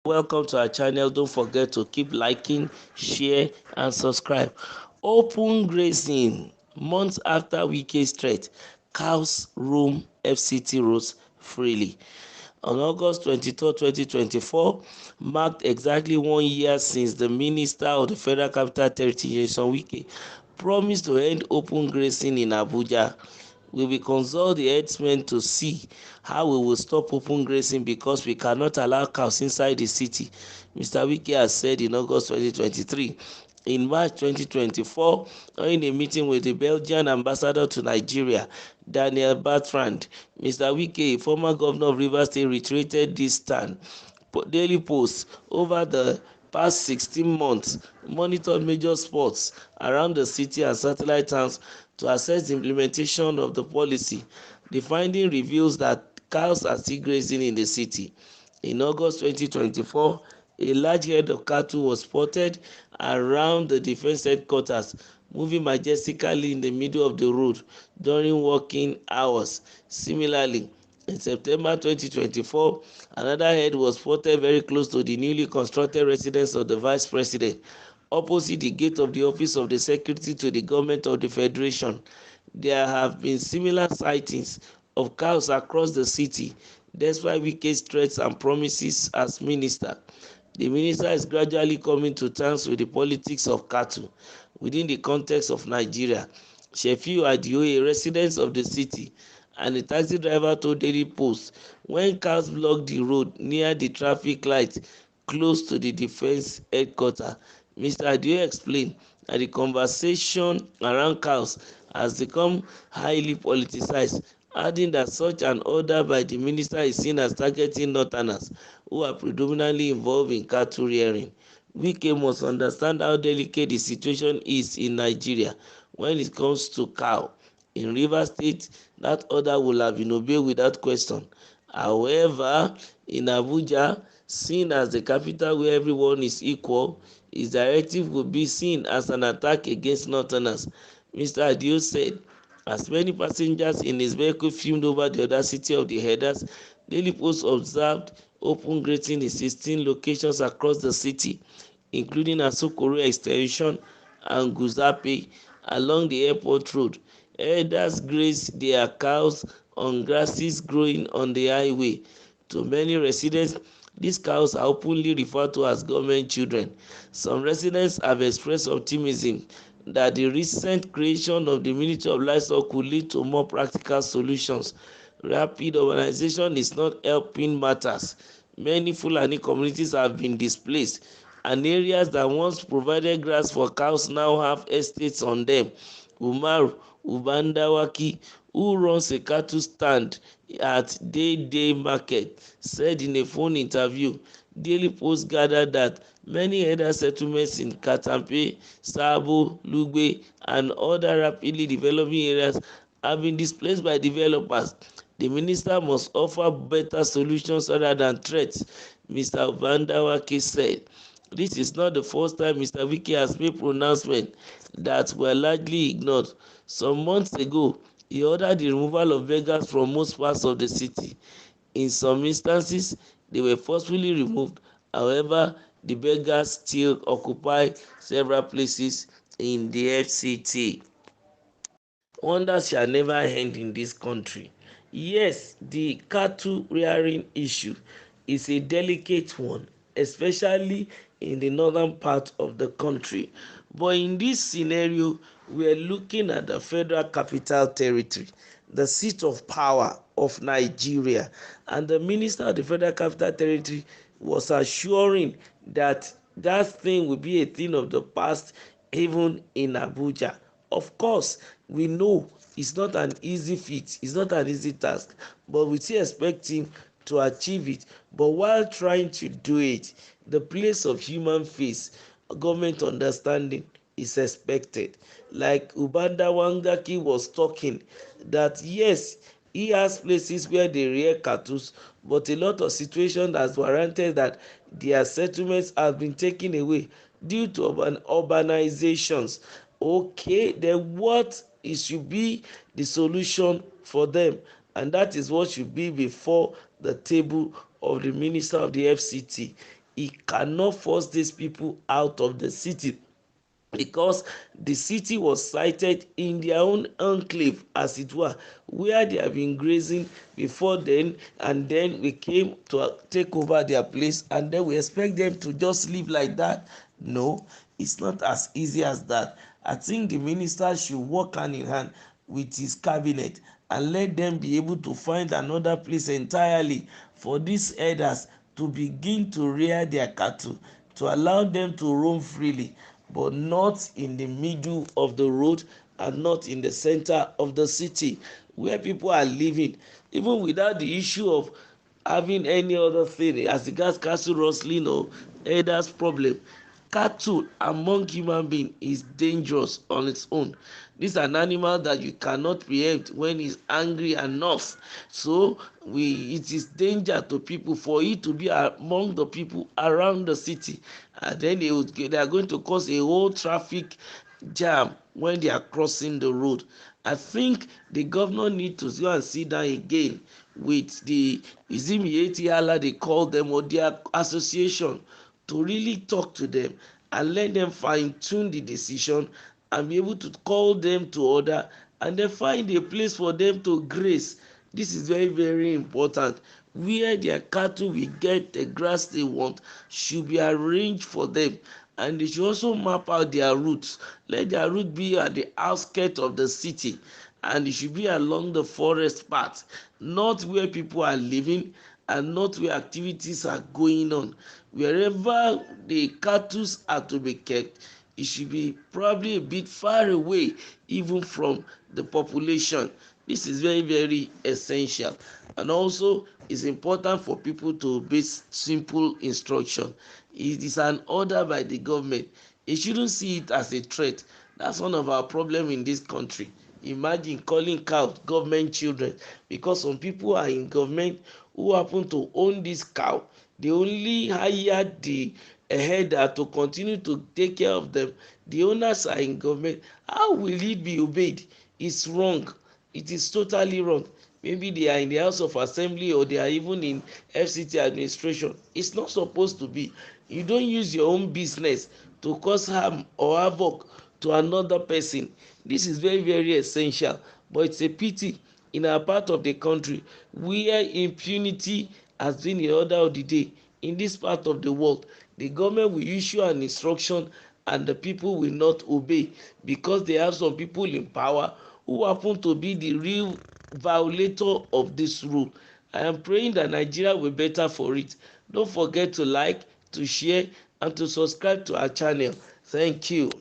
Welcome to our channel. Don't forget to keep liking, share, and subscribe. Open grazing. Months after Wike's threat, cows roam FCT roads freely. On August 23, 2024, marked exactly 1 year since the Minister of the Federal Capital Territory, Wike, promised to end open grazing in Abuja. We will consult the herdsmen to see how we will stop open grazing because we cannot allow cows inside the city, Mr. Wike has said in August 2023. In March 2024, during a meeting with the Belgian ambassador to Nigeria, Daniel Bertrand, Mr. Wike, a former governor of Rivers State, reiterated this stand. Daily Post, over the past 16 months, monitored major spots around the city and satellite towns to assess the implementation of the policy. The finding reveals that cows are still grazing in the city. In August 2024, a large herd of cattle was spotted around the defense headquarters, moving majestically in the middle of the road during working hours. Similarly, in September 2024, another herd was spotted very close to the newly constructed residence of the Vice President, opposite the gate of the Office of the Secretary to the Government of the Federation. There have been similar sightings of cows across the city, despite Wike's threats and promises as minister. The minister is gradually coming to terms with the politics of cattle within the context of Nigeria. Shefiu Adio, a resident of the city and a taxi driver, told Daily Post when cows blocked the road near the traffic light close to the defense headquarters. Mr. Adio explained that the conversation around cows has become highly politicized, adding that such an order by the minister is seen as targeting northerners who are predominantly involved in cattle rearing. Wike must understand how delicate the situation is in Nigeria when it comes to cow. In Rivers State, that order will have been obeyed without question. However, in Abuja, seen as the capital where everyone is equal, his directive will be seen as an attack against northerners. Mr. Adio said, as many passengers in his vehicle fumed over the audacity of the herders, Daily Post observed open grazing in 16 locations across the city, including Asokoro Extension and Guzape along the airport road. Herders graze their cows on grasses growing on the highway. To many residents, these cows are openly referred to as government children. Some residents have expressed optimism that the recent creation of the Ministry of Livestock could lead to more practical solutions. Rapid urbanization is not helping matters. Many Fulani communities have been displaced, and areas that once provided grass for cows now have estates on them. Umar Ubandawaki, who runs a cattle stand at Day Market, said in a phone interview, Daily Post gathered that many other settlements in Katampe, Sabo, Lugbe, and other rapidly developing areas have been displaced by developers. The minister must offer better solutions rather than threats, Mr. Ubandawaki said. This is not the first time Mr. Wike has made pronouncements that were largely ignored. Some months ago, he ordered the removal of beggars from most parts of the city. In some instances, they were forcefully removed. However, the beggars still occupy several places in the FCT. Wonders shall never end in this country. Yes, the cattle rearing issue is a delicate one, especially in the northern part of the country. But in this scenario, we are looking at the Federal Capital Territory, the seat of power of Nigeria, and the Minister of the Federal Capital Territory was assuring that that thing will be a thing of the past even in Abuja. Of course, we know it's not an easy feat, it's not an easy task, but we still expect him to achieve it. But while trying to do it, the place of human face, government understanding is expected. Like Ubanda Wangaki was talking, that yes, he has places where they rear cattle, but a lot of situations has warranted that their settlements have been taken away due to urbanizations. Okay, then what it should be the solution for them, and that is what should be before the table of the minister of the FCT. he cannot force these people out of the city, because the city was sited in their own enclave, as it were, where they have been grazing before then, and then we came to take over their place, and then we expect them to just live like that. No, it's not as easy as that. I think the minister should work hand in hand with his cabinet and let them be able to find another place entirely for these herders to begin to rear their cattle, to allow them to roam freely, but not in the middle of the road and not in the center of the city where people are living, even without the issue of having any other thing as regards cattle rustling or herders problem. Cattle among human beings is dangerous on its own. This is an animal that you cannot preempt when it's angry enough. So it is danger to people for it to be among the people around the city, and then they are going to cause a whole traffic jam when they are crossing the road. I think the governor need to go and sit down again with the Izimieti they call them, or their association, to really talk to them and let them fine tune the decision and be able to call them to order, and then find a place for them to graze. This is very, very important. Where their cattle will get the grass they want should be arranged for them, and they should also map out their routes. Let their route be at the outskirts of the city, and it should be along the forest path, not where people are living and not where activities are going on. Wherever the cattle are to be kept, it should be probably a bit far away even from the population. This is very, very essential, and also it's important for people to obey simple instruction. It is an order by the government. They shouldn't see it as a threat. That's one of our problem in this country. Imagine calling cows government children, because some people are in government who happen to own this cow. They only hire the herder to continue to take care of them. The owners are in government. How will it be obeyed? It's wrong. It is totally wrong. Maybe they are in the House of Assembly, or they are even in FCT administration. It's not supposed to be. You don't use your own business to cause harm or havoc to another person. This is very, very essential, but it's a pity in our part of the country where impunity has been the order of the day. In this part of the world, the government will issue an instruction and the people will not obey, because they have some people in power who happen to be the real violator of this rule. I am praying that Nigeria will better for it. Don't forget to like, to share, and to subscribe to our channel. Thank you.